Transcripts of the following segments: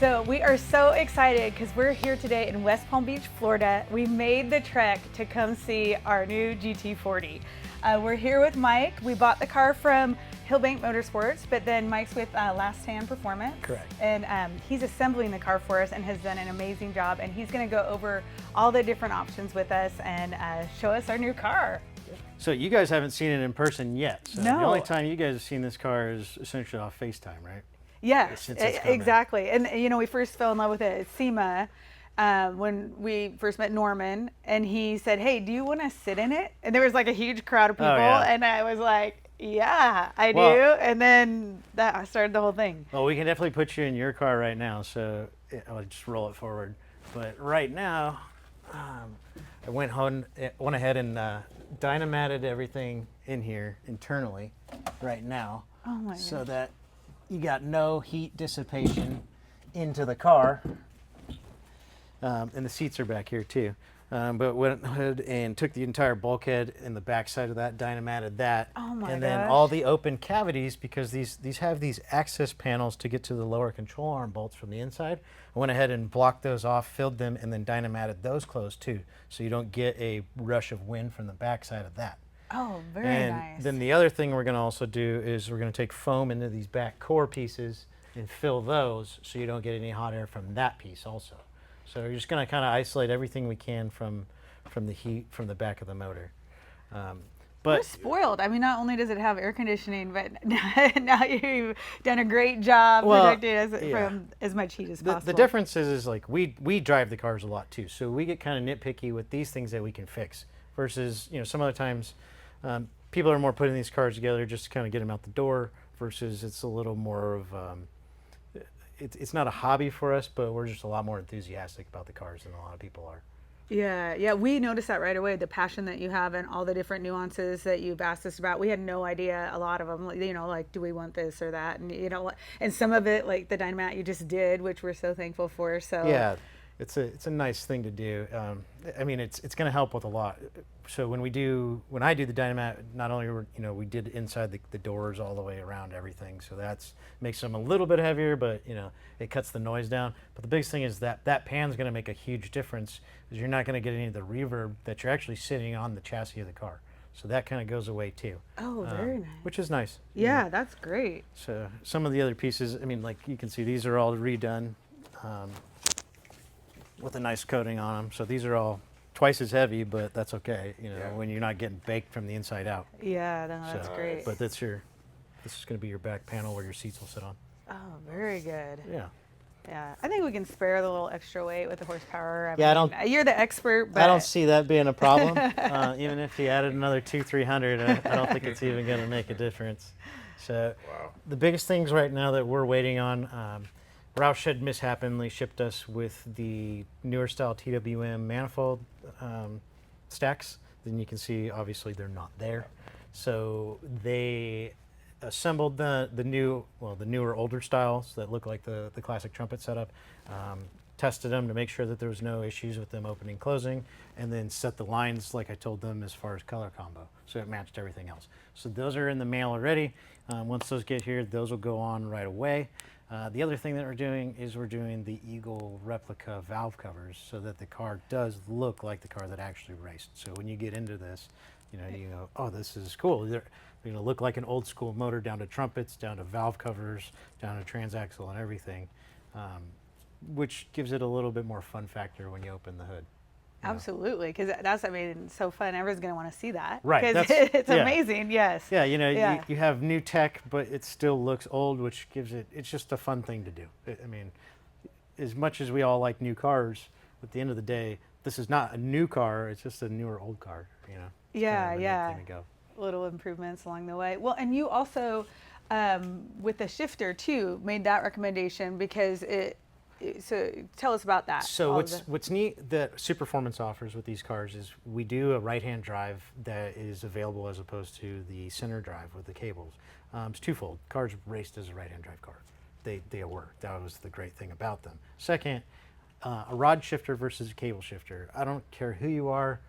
So we are so excited because we're here today in West Palm Beach, Florida. We made the trek to come see our new GT40. We're here with Mike. We bought the car from Hillbank Motorsports, but then Mike's with Last Stand Performance. Correct. And he's assembling the car for us and has done an amazing job. And he's going to go over all the different options with us and show us our new car. So you guys haven't seen it in person yet. So No. The only time you guys have seen this car is essentially off FaceTime, right? Yes, It's coming. exactly. And you know, we first fell in love with it at SEMA when we first met Norman, and he said, "Hey, do you want to sit in it?" And there was like a huge crowd of people, and I was like, "Yeah, I do." And then that started the whole thing. Well, we can definitely put you in your car right now, so I'll just roll it forward. But right now, I went ahead and dynamated everything in here internally right now, so that you got no heat dissipation into the car. And the seats are back here too. But went ahead and took the entire bulkhead and the back side of that, dynamated that. And then all the open cavities, because these have these access panels to get to the lower control arm bolts from the inside. I went ahead and blocked those off, filled them, and then dynamated those closed too, so you don't get a rush of wind from the back side of that. Oh, very nice. Then the other thing we're going to also do is we're going to take foam into these back core pieces and fill those so you don't get any hot air from that piece also. So we're just going to kind of isolate everything we can from the heat from the back of the motor. We're spoiled. I mean, not only does it have air conditioning, but now you've done a great job protecting us from as much heat as possible. The difference is like we drive the cars a lot too, so we get kind of nitpicky with these things that we can fix versus, you know, some other times people are more putting these cars together just to kind of get them out the door, versus it's a little more of it's not a hobby for us, but we're just a lot more enthusiastic about the cars than a lot of people are. Yeah, we noticed that right away, the passion that you have and all the different nuances that you've asked us about. We had no idea, a lot of them, you know, like, do we want this or that? And, you know, and some of it, like the dynamat you just did, which we're so thankful for. So yeah, it's a nice thing to do. I mean, it's going to help with a lot. So when I do the dynamat, not only we did inside the doors all the way around everything, so that's makes them a little bit heavier, but you know, it cuts the noise down. But the biggest thing is that pan's going to make a huge difference, because you're not going to get any of the reverb that you're actually sitting on the chassis of the car. So that kind of goes away too. Oh, very nice. Which is nice. Yeah, that's great. So some of the other pieces, I mean, like you can see, these are all redone with a nice coating on them. So these are all twice as heavy, but that's okay, you know, when you're not getting baked from the inside out. Yeah, no, that's great. But this is going to be your back panel where your seats will sit on. Oh, very good. Yeah. Yeah, I think we can spare the little extra weight with the horsepower. I mean, you're the expert, but I don't see that being a problem. Even if you added another 200-300, I don't think it's even going to make a difference. So the biggest things right now that we're waiting on, Roush had mishappenly shipped us with the newer style TWM manifold stacks. Then you can see, obviously, they're not there. So they assembled the newer older styles that look like the classic trumpet setup, tested them to make sure that there was no issues with them opening, closing, and then set the lines like I told them as far as color combo, so it matched everything else. So those are in the mail already. Once those get here, those will go on right away. The other thing that we're doing is we're doing the Eagle replica valve covers so that the car does look like the car that actually raced. So when you get into this, you know, you go, oh, this is cool. They're going to look like an old school motor, down to trumpets, down to valve covers, down to transaxle and everything, which gives it a little bit more fun factor when you open the hood. Absolutely, because that's, I mean, so fun. Everyone's going to want to see that. Right. Because it's amazing, yes. Yeah, you know, you have new tech, but it still looks old, which gives it's just a fun thing to do. I mean, as much as we all like new cars, at the end of the day, this is not a new car, it's just a newer old car, you know. Yeah. Little improvements along the way. Well, and you also, with the shifter too, made that recommendation because so tell us about that. So what's neat that Superformance offers with these cars is we do a right-hand drive that is available as opposed to the center drive with the cables. It's twofold. Cars raced as a right-hand drive car. They were. That was the great thing about them. Second, a rod shifter versus a cable shifter. I don't care who you are.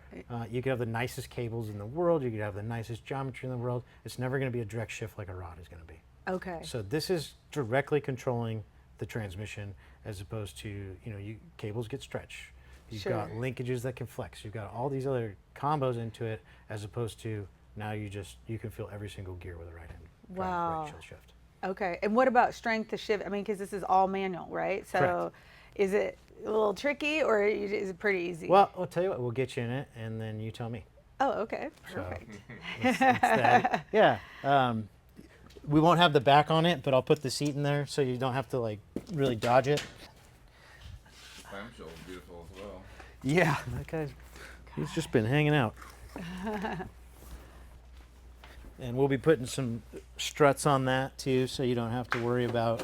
You could have the nicest cables in the world. You could have the nicest geometry in the world. It's never going to be a direct shift like a rod is going to be. Okay. So this is directly controlling the transmission, as opposed to, you know, cables get stretched. You've Sure. got linkages that can flex. You've got all these other combos into it, as opposed to now you can feel every single gear with a right hand drive, Wow. right chill shift. Okay. And what about strength to shift? I mean, because this is all manual, right? So Correct. is it a little tricky or is it pretty easy? Well, I'll tell you what, we'll get you in it, and then you tell me. Oh, okay. So, Perfect. it's that. Yeah. We won't have the back on it, but I'll put the seat in there so you don't have to like really dodge it. Clamshell is beautiful as well. Yeah, he's just been hanging out. And we'll be putting some struts on that too, so you don't have to worry about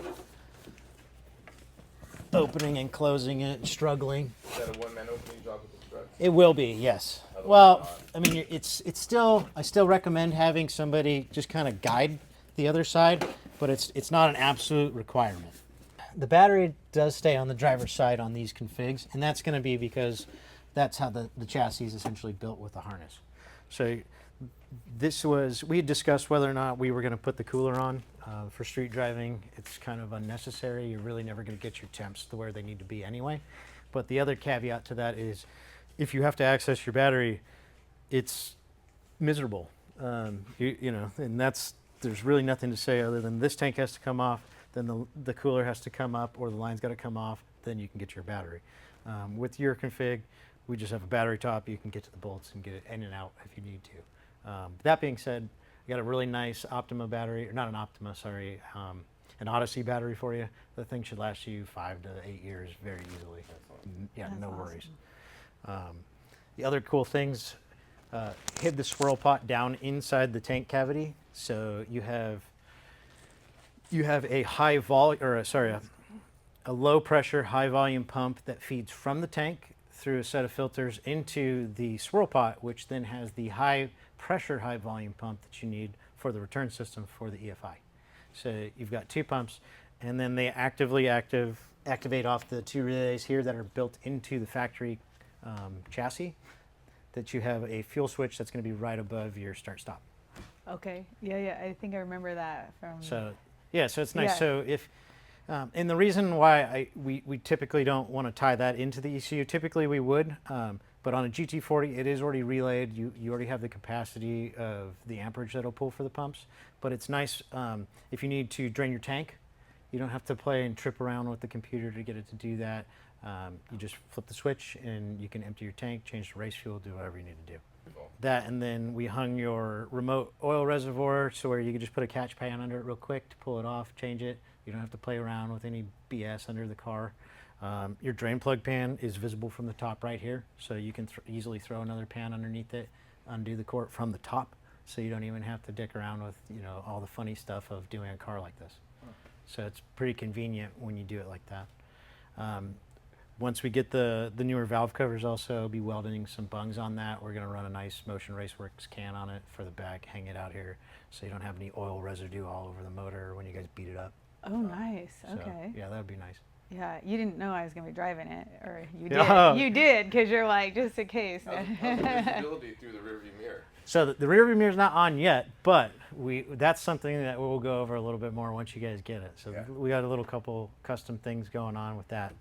opening and closing it and struggling. Is that a one-man opening job with the struts? It will be, yes. Well, I mean, it's still, I still recommend having somebody just kind of guide the other side, but it's not an absolute requirement. The battery does stay on the driver's side on these configs, and that's going to be because that's how the chassis is essentially built with the harness. So we had discussed whether or not we were going to put the cooler on. For street driving, it's kind of unnecessary. You're really never going to get your temps to where they need to be anyway. But the other caveat to that is if you have to access your battery, it's miserable. You know, and there's really nothing to say other than this tank has to come off, then the cooler has to come up, or the line's got to come off, then you can get your battery. With your config, we just have a battery top. You can get to the bolts and get it in and out if you need to. That being said, I got a really nice Optima battery, or not an Optima, sorry, an Odyssey battery for you. The thing should last you 5 to 8 years very easily. Yeah, That's no awesome. worries. The other cool things, hid the swirl pot down inside the tank cavity, so you have a high volume, or sorry, a low pressure, high volume pump that feeds from the tank through a set of filters into the swirl pot, which then has the high pressure, high volume pump that you need for the return system for the EFI. So you've got 2 pumps, and then they activate off the 2 relays here that are built into the factory chassis, that you have a fuel switch that's going to be right above your start stop. Okay. Yeah. I think I remember that from. So yeah, so it's nice. Yeah. So if and the reason why we typically don't want to tie that into the ECU, typically we would, but on a GT40 it is already relayed. You already have the capacity of the amperage that'll pull for the pumps. But it's nice if you need to drain your tank, you don't have to play and trip around with the computer to get it to do that. You just flip the switch and you can empty your tank, change the race fuel, do whatever you need to do. That, and then we hung your remote oil reservoir so where you can just put a catch pan under it real quick to pull it off, change it. You don't have to play around with any BS under the car. Your drain plug pan is visible from the top right here, so you can easily throw another pan underneath it, undo the cord from the top, so you don't even have to dick around with, you know, all the funny stuff of doing a car like this. So it's pretty convenient when you do it like that. Once we get the newer valve covers, also be welding some bungs on that. We're going to run a nice Motion Raceworks can on it for the back, hang it out here so you don't have any oil residue all over the motor when you guys beat it up. Oh, nice. So, Okay. yeah, that would be nice. Yeah, you didn't know I was going to be driving it, or you did. Yeah. You did, because you're like, just in case. How's the visibility through the rearview mirror? So the rear mirror is not on yet, but that's something that we'll go over a little bit more once you guys get it. So Yeah. we got a couple custom things going on with that.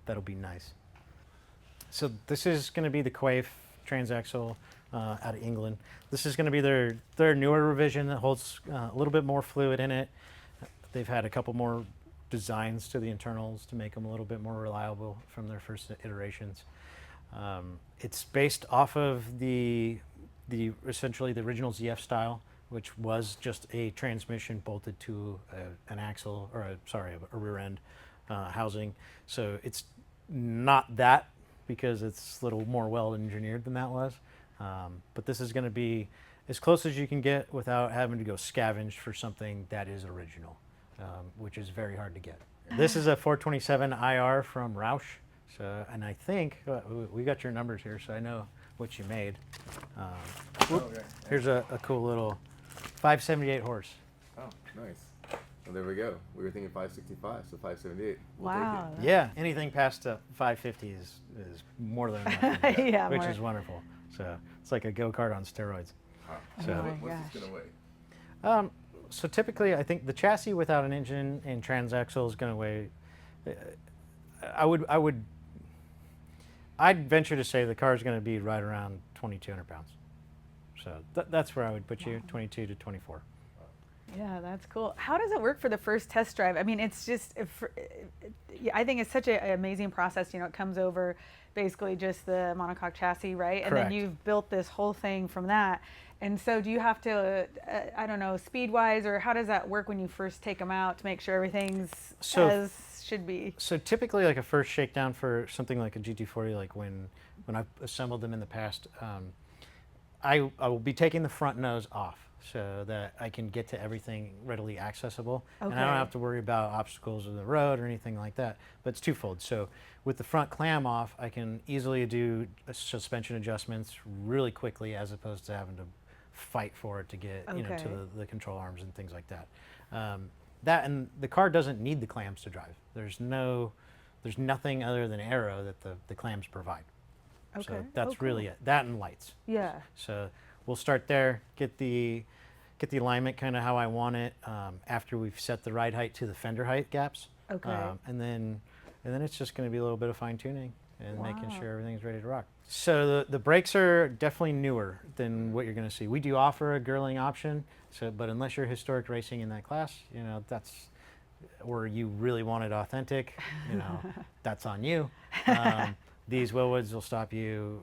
That'll be nice. So this is going to be the Quaife Transaxle out of England. This is going to be their newer revision that holds a little bit more fluid in it. They've had a couple more designs to the internals to make them a little bit more reliable from their first iterations. It's based off of the essentially the original ZF style, which was just a transmission bolted to an axle, or a rear end housing. So it's not that, because it's a little more well engineered than that was. But this is going to be as close as you can get without having to go scavenge for something that is original, which is very hard to get. This is a 427 IR from Roush. So, and I think we got your numbers here, so I know what you made. Okay. Here's a cool little 578 horse. Oh, nice. Well, there we go. We were thinking 565, so 578. We'll Wow. take it. Yeah, anything past 550 is more than enough, Yeah, which more- is wonderful. So it's like a go-kart on steroids. Wow. So- Oh my What's gosh. this going to weigh? So typically, I think the chassis without an engine and transaxle is going to weigh I'd venture to say the car is going to be right around 2,200 pounds. So that's where I would put you, 22 to 24. Yeah, that's cool. How does it work for the first test drive? I mean, it's just, I think it's such an amazing process. You know, it comes over basically just the monocoque chassis, right? And Correct. then you've built this whole thing from that. And so do you have to, I don't know, speed-wise, or how does that work when you first take them out to make sure everything's as should be? So typically, like a first shakedown for something like a GT40, like when I've assembled them in the past, I will be taking the front nose off so that I can get to everything readily accessible. Okay. And I don't have to worry about obstacles in the road or anything like that. But it's twofold. So with the front clam off, I can easily do suspension adjustments really quickly as opposed to having to fight for it to get you know, to the control arms and things like that. That and the car doesn't need the clams to drive. There's nothing other than aero that the clams provide. Okay. So that's really it. That and lights. Yeah. So we'll start there, get the alignment kind of how I want it after we've set the ride height to the fender height gaps. Okay. And then it's just going to be a little bit of fine tuning and making sure everything's ready to rock. So the brakes are definitely newer than what you're going to see. We do offer a girling option, but unless you're historic racing in that class, you know, that's where you really want it authentic, you know, that's on you. These Willwoods will stop you,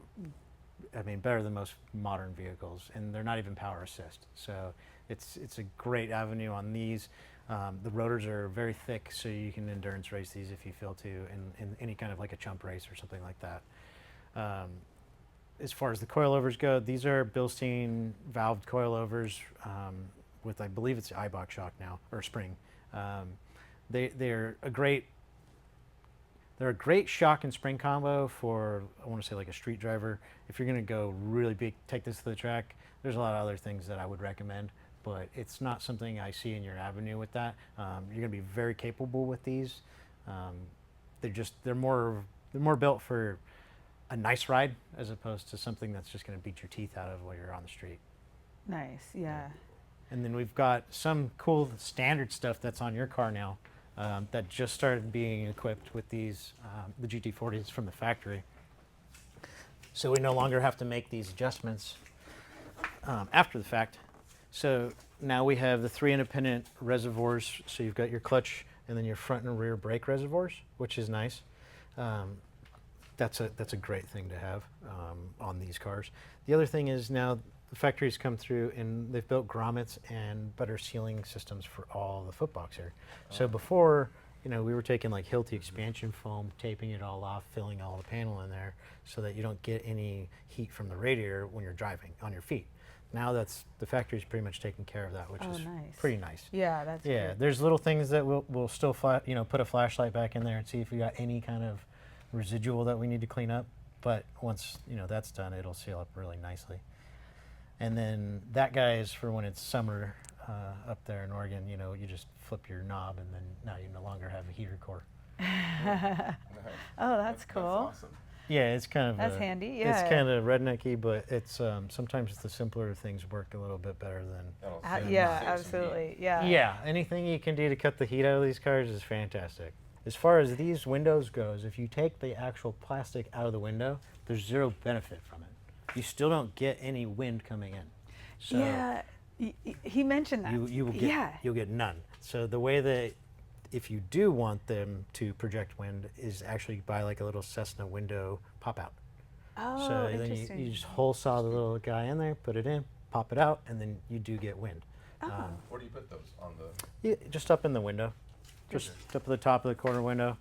I mean, better than most modern vehicles, and they're not even power assist. So it's a great avenue on these. The rotors are very thick, so you can endurance race these if you feel to in any kind of like a chump race or something like that. As far as the coilovers go, these are Bilstein valved coilovers with, I believe it's the Eibach shock now, or spring. They're a great shock and spring combo for, I want to say, like a street driver. If you're going to go really big, take this to the track, there's a lot of other things that I would recommend, but it's not something I see in your avenue with that. You're going to be very capable with these. They're more built for a nice ride as opposed to something that's just going to beat your teeth out of while you're on the street. Nice, yeah. And then we've got some cool standard stuff that's on your car now. That just started being equipped with these, the GT40s from the factory. So we no longer have to make these adjustments after the fact. So now we have the 3 independent reservoirs. So you've got your clutch and then your front and rear brake reservoirs, which is nice. That's a great thing to have on these cars. The other thing is now the factories come through and they've built grommets and better sealing systems for all the footbox here. So before, you know, we were taking like Hilti expansion foam, taping it all off, filling all the panel in there so that you don't get any heat from the radiator when you're driving on your feet. Now the factory's pretty much taking care of that, which is pretty nice. Yeah, that's good. There's little things that we'll still put a flashlight back in there and see if we got any kind of residual that we need to clean up. But once that's done, it'll seal up really nicely. And then that guy is for when it's summer up there in Oregon. You know, you just flip your knob, and then now you no longer have a heater core. Oh, that's cool. That's awesome. Yeah, it's kind of handy. Yeah, it's kind of rednecky, but it's sometimes the simpler things work a little bit better than. Yeah, absolutely. Yeah. Yeah, anything you can do to cut the heat out of these cars is fantastic. As far as these windows goes, if you take the actual plastic out of the window, there's zero benefit from it. You still don't get any wind coming in. So yeah, he mentioned that. You'll get none. So the way that if you do want them to project wind is actually buy like a little Cessna window pop out. Oh, so interesting. then you just hole saw the little guy in there, put it in, pop it out, and then you do get wind. Where do you put those on the? Just up in the window, just up at the top of the corner window.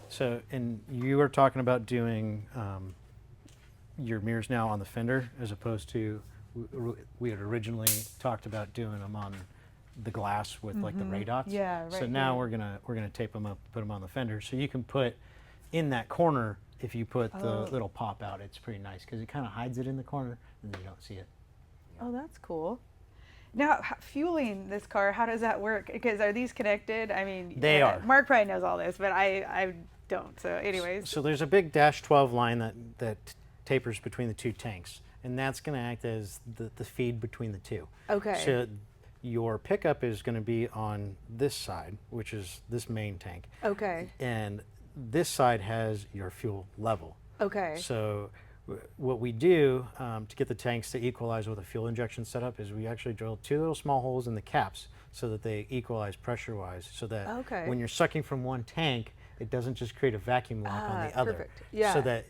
So, and you were talking about doing your mirrors now on the fender as opposed to we had originally talked about doing them on the glass with like the ray dots. Yeah, right. So now we're gonna tape them up, put them on the fender, so you can put in that corner. If you put the little pop out, it's pretty nice because it kind of hides it in the corner and then you don't see it. Oh, that's cool. Now, fueling this car, how does that work? Because are these connected? I mean, they are. Mark probably knows all this, but I don't. So, anyways. So there's a big dash 12 line that tapers between the two tanks, and that's going to act as the feed between the two. Okay. So your pickup is going to be on this side, which is this main tank. Okay. And this side has your fuel level. Okay. So what we do to get the tanks to equalize with a fuel injection setup is we actually drill 2 little small holes in the caps so that they equalize pressure-wise, so that when you're sucking from one tank, it doesn't just create a vacuum lock on the other. Perfect. Yeah. So that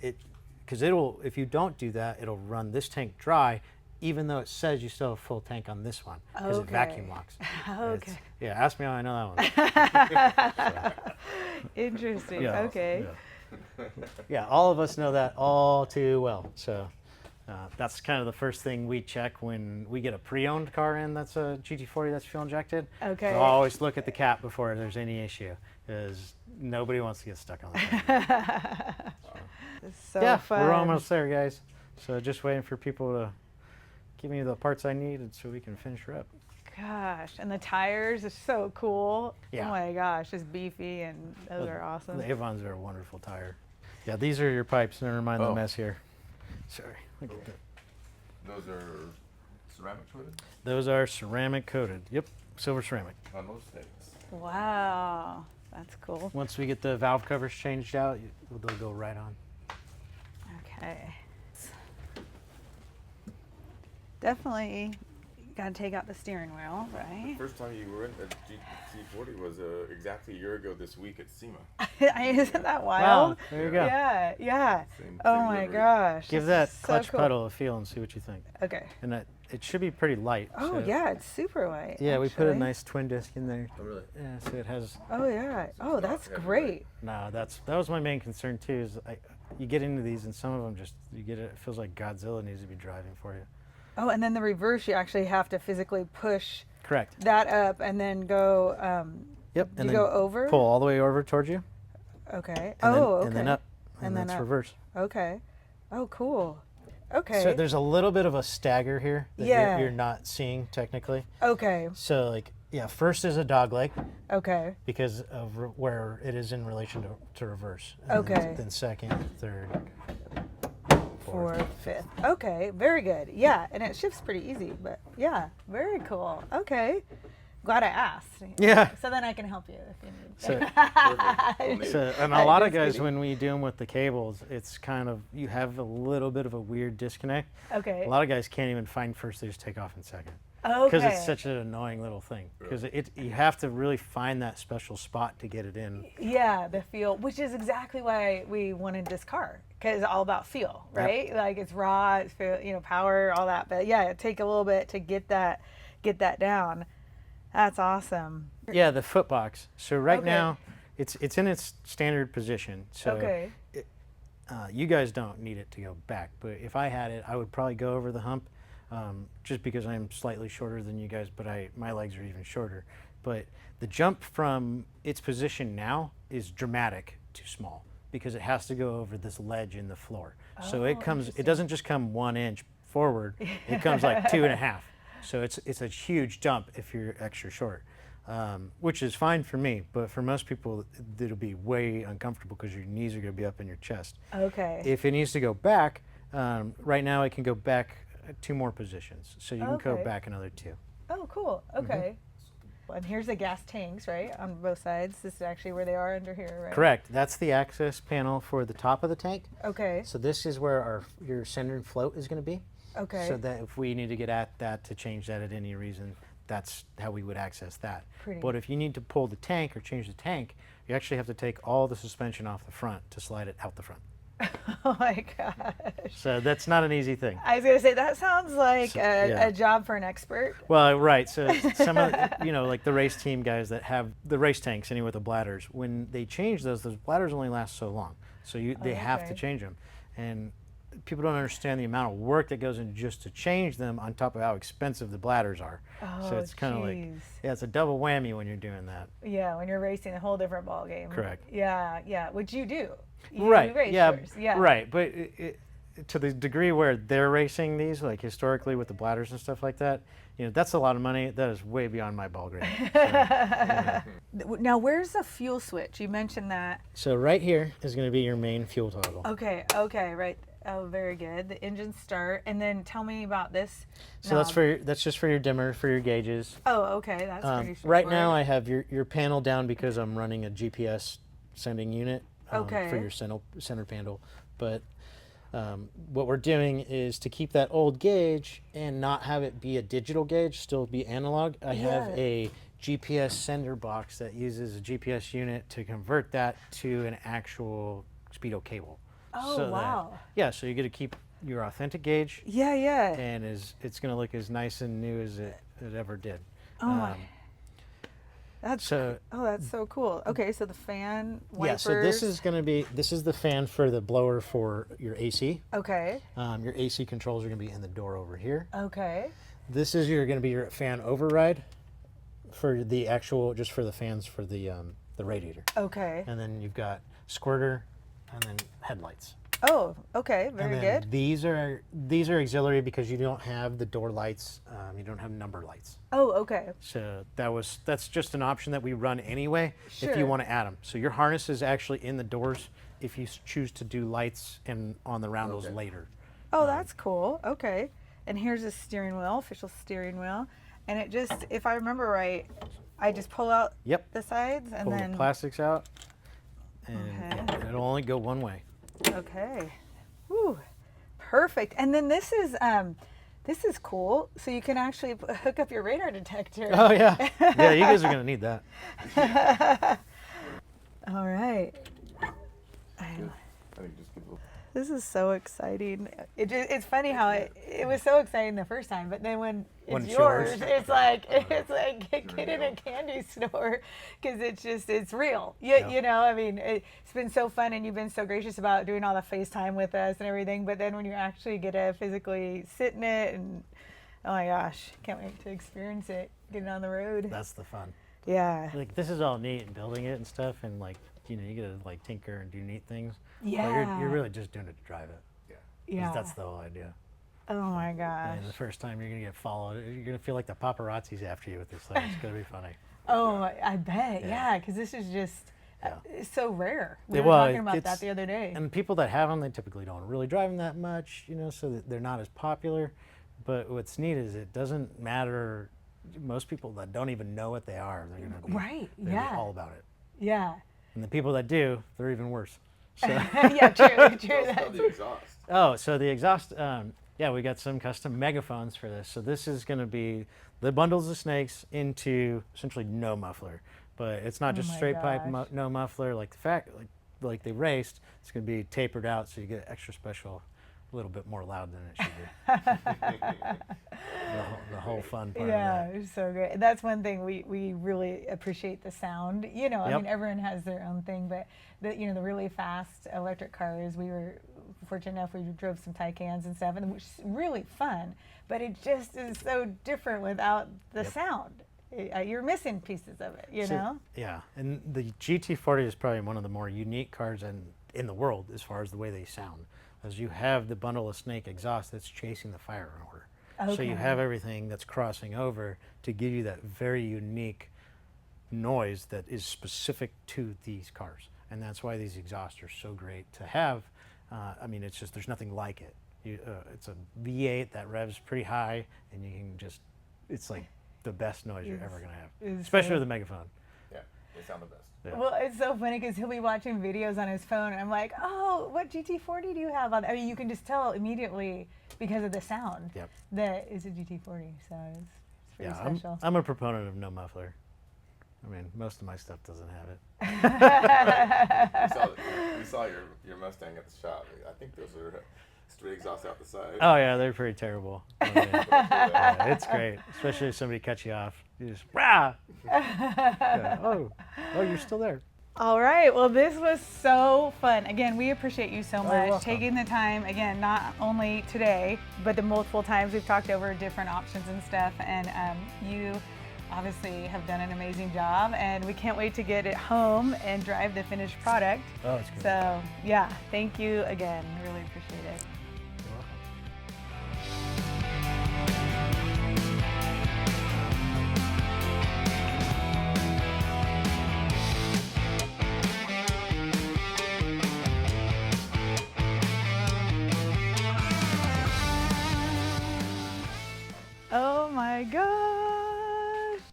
because if you don't do that, it'll run this tank dry, even though it says you still have a full tank on this one, because it vacuum locks. Okay. Yeah, ask me how I know that one. Interesting. Yeah, Okay. Yeah, all of us know that all too well. So that's kind of the first thing we check when we get a pre-owned car in that's a GT40 that's fuel injected. Okay. So I'll always look at the cap before there's any issue, because nobody wants to get stuck on the tank. So yeah, fun. we're almost there, guys. So just waiting for people to give me the parts I need so we can finish her up. Gosh, and the tires are so cool. Yeah. Oh my gosh, it's beefy, and those are awesome. The Avons are a wonderful tire. Yeah, these are your pipes. Never mind the mess here. Sorry. Look at that. Those are ceramic coated? Those are ceramic coated. Yep, silver ceramic. On most tanks. Wow, that's cool. Once we get the valve covers changed out, they'll go right on. Okay. Definitely got to take out the steering wheel, right? First time you were in a GT40 was exactly a year ago this week at SEMA. Isn't that wild? Wow, there you go. Yeah, yeah. Same Oh my livery. gosh. Give this that is clutch so cool. pedal a feel and see what you think. Okay. And it should be pretty light. Oh so yeah, it's super light. Yeah, we put a actually. nice twin disc in there. Oh, really? Yeah, so it has. Oh yeah. Oh, that's heavy, great. No, that was my main concern too. Is you get into these and some of them just it feels like Godzilla needs to be driving for you. Oh, and then the reverse, you actually have to physically push Correct. that up and then go. Yep. And go over. Pull all the way over towards you. Okay. And Oh, then, okay. And then up. And then that's up. reverse. Okay. Oh, cool. Okay. So there's a little bit of a stagger here that Yeah. you're not seeing technically. Okay. So first is a dog leg Okay. because of where it is in relation to reverse. Okay. Then second, third, Fourth, fifth. Okay. Very good. Yeah, and it shifts pretty easy, but yeah, very cool. Okay. Glad I asked. Yeah. So then I can help you if you need. So, Perfect. and a lot of Just guys, kidding. when we do them with the cables, it's kind of, you have a little bit of a weird disconnect. Okay. A lot of guys can't even find first, they just take off in second. Okay. Because it's such an annoying little thing. Because you have to really find that special spot to get it in. Yeah, the feel, which is exactly why we wanted this car, because it's all about feel, right? Yep. Like it's raw, it's feel, power, all that. But yeah, it take a little bit to get that down. That's awesome. Yeah, the foot box. So right Okay. now, it's in its standard position. So Okay. you guys don't need it to go back, but if I had it, I would probably go over the hump, just because I'm slightly shorter than you guys, but my legs are even shorter. But the jump from its position now is dramatic to small because it has to go over this ledge in the floor. So Oh, it doesn't just come 1 inch forward, it comes like 2.5. So it's a huge jump if you're extra short, which is fine for me, but for most people, it'll be way uncomfortable because your knees are going to be up in your chest. Okay. If it needs to go back, right now it can go back 2 more positions. So you can go Okay. back another 2. Oh, cool. Okay. And here's the gas tanks, right, on both sides. This is actually where they are under here, right? Correct. That's the access panel for the top of the tank. Okay. So this is where your center and float is going to be. Okay. So that if we need to get at that to change that at any reason, that's how we would access that. Pretty. But if you need to pull the tank or change the tank, you actually have to take all the suspension off the front to slide it out the front. Oh my gosh. So that's not an easy thing. I was gonna say that sounds like yeah. a job for an expert. Well, right. So some of like the race team guys that have the race tanks anyway with the bladders, when they change those bladders only last so long. So they have to Okay. change them. And people don't understand the amount of work that goes in just to change them on top of how expensive the bladders are. Oh, So it's kind of like, jeez. yeah, it's a double whammy when you're doing that. Yeah, when you're racing, a whole different ball game. Correct. Yeah, yeah. Which you do. You Right. race Yeah. yours. Yeah. Right. But to the degree where they're racing these, like historically with the bladders and stuff like that, that's a lot of money. That is way beyond my ball grade. So, yeah. Now, where's the fuel switch? You mentioned that. So right here is going to be your main fuel toggle. Okay. Okay. Right. Oh, very good. The engine start, and then tell me about this. So that's just for your dimmer, for your gauges. Oh, okay. That's pretty Right now straightforward. I have your panel down because I'm running a GPS sending unit. for your center panel. But what we're doing is to keep that old gauge and not have it be a digital gauge, still be analog. I have a GPS sender box that uses a GPS unit to convert that to an actual speedo cable. Oh, so wow. So you get to keep your authentic gauge. Yeah, yeah. And it's going to look as nice and new as it ever did. Oh my. That's so cool. Okay, so the fan wipers. Yeah, so this is the fan for the blower for your AC. Okay. Your AC controls are going to be in the door over here. Okay. This is going to be your fan override for the actual, just for the fans for the radiator. Okay. And then you've got squirter and then headlights. Oh, okay, very good. These are auxiliary because you don't have the door lights, you don't have number lights. Oh, okay. So that's just an option that we run anyway if you want to add them. So your harness is actually in the doors if you choose to do lights and on the roundels later. Oh, that's cool. Okay. And here's a steering wheel, official steering wheel, and it just, if I remember right, I just pull out the sides and pull then the plastics out, and it'll only go one way. Okay. Woo. Perfect. And then this is cool. So you can actually hook up your radar detector. Oh yeah. Yeah, you guys are gonna need that. All right. This is so exciting. It's funny how it was so exciting the first time, but then when it's yours, it's like get in a candy store because it's real. You know, I mean, it's been so fun and you've been so gracious about doing all the FaceTime with us and everything. But then when you actually get to physically sit in it, and oh my gosh, can't wait to experience it, getting on the road. That's the fun. Yeah. Like this is all neat and building it and stuff, and like you get to like tinker and do neat things. Yeah. But you're really just doing it to drive it. Yeah. That's the whole idea. Oh my gosh. And the first time you're gonna get followed, you're gonna feel like the paparazzi's after you with this thing. It's gonna be funny. Oh, I bet. Yeah, because this is just it's so rare. We were talking about that the other day. And people that have them, they typically don't really drive them that much, so that they're not as popular. But what's neat is it doesn't matter. Most people that don't even know what they are, they're gonna be all about it. Yeah. And the people that do, they're even worse. So. Yeah, true. The exhaust. Oh, so the exhaust, we got some custom megaphones for this. So this is going to be the bundles of snakes into essentially no muffler. But it's not just straight pipe no muffler like like they raced. It's going to be tapered out so you get extra special, a little bit more loud than it should be. the whole fun part of that. Yeah, so great. That's one thing we really appreciate the sound. I mean, everyone has their own thing, but the really fast electric cars, we were fortunate enough we drove some Taycans and stuff, and which is really fun, but it just is so different without the sound. You're missing pieces of it, you know? Yeah, and the GT40 is probably one of the more unique cars in the world as far as the way they sound. As you have the bundle of snake exhaust that's chasing the fire order. Okay. So you have everything that's crossing over to give you that very unique noise that is specific to these cars. And that's why these exhausts are so great to have. I mean, it's just, there's nothing like it. It's a V8 that revs pretty high, and you can just, it's like the best noise you're ever going to have, especially with a megaphone. Yeah, they sound the best. Yeah. Well, it's so funny because he'll be watching videos on his phone, and I'm like, oh, what GT40 do you have on? I mean, you can just tell immediately because of the sound that it's a GT40, so it's pretty special. I'm a proponent of no muffler. I mean, most of my stuff doesn't have it. We saw your Mustang at the shop. I think those are straight exhaust out the side. Oh yeah, they're pretty terrible. I mean, it's great, especially if somebody cuts you off. You just rah. Oh, you're still there. All right. Well, this was so fun. Again, we appreciate you so much taking the time. Again, not only today, but the multiple times we've talked over different options and stuff. And you obviously have done an amazing job, and we can't wait to get it home and drive the finished product. Oh, it's great. So yeah, thank you again. Really appreciate it. Oh my God.